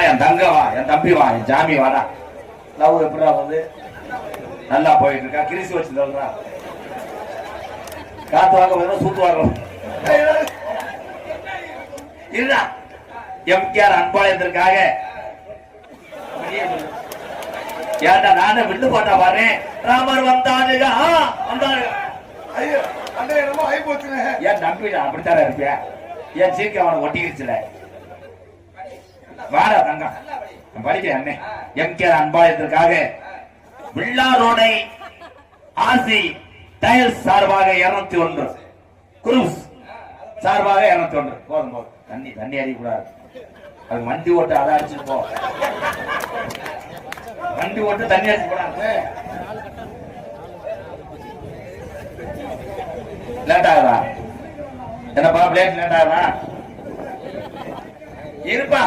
என் தங்க வா, என் தம்பி வா, என் ஜாமி வாடா. லவ் எப்படா வந்து நல்லா போயிட்டு இருக்கா? கிரிசி வச்சு சொல்றா, காத்து வாங்க போதும் சூத்து வாங்க இல்ல. எம்கேஆர் அன்பாளையத்திற்காக ஏன்டா நானே விட்டு போட்டா பாரு. ராமர் வந்தானுங்க வந்தானுங்க. ஐயோ அண்ணே ரொம்ப ஆகி போச்சுங்க. ஏன் நம்பி அப்படித்தானே இருப்பியா? ஏன் சீக்கிரம் அவனை ஒட்டிக்கிடுச்சுல. வாடா தங்கம் படிக்கிறேன் அண்ணே. எம்கேஆர் அன்பாளையத்திற்காக வில்லாரோடை ஆசி டைல்ஸ் சார்பாக 201, குரூஸ் சார்பாக 201. போதும் போதும், தண்ணி தண்ணி அடிக்கூடாது. அது வண்டி ஓட்டு அதை அடிச்சுட்டு போ. வண்டி ஓட்டு தண்ணி அடிச்சு போடாது. லேட் ஆகுதா? என்னப்பா பிளேட் லேட் ஆகுதா? இருப்பா.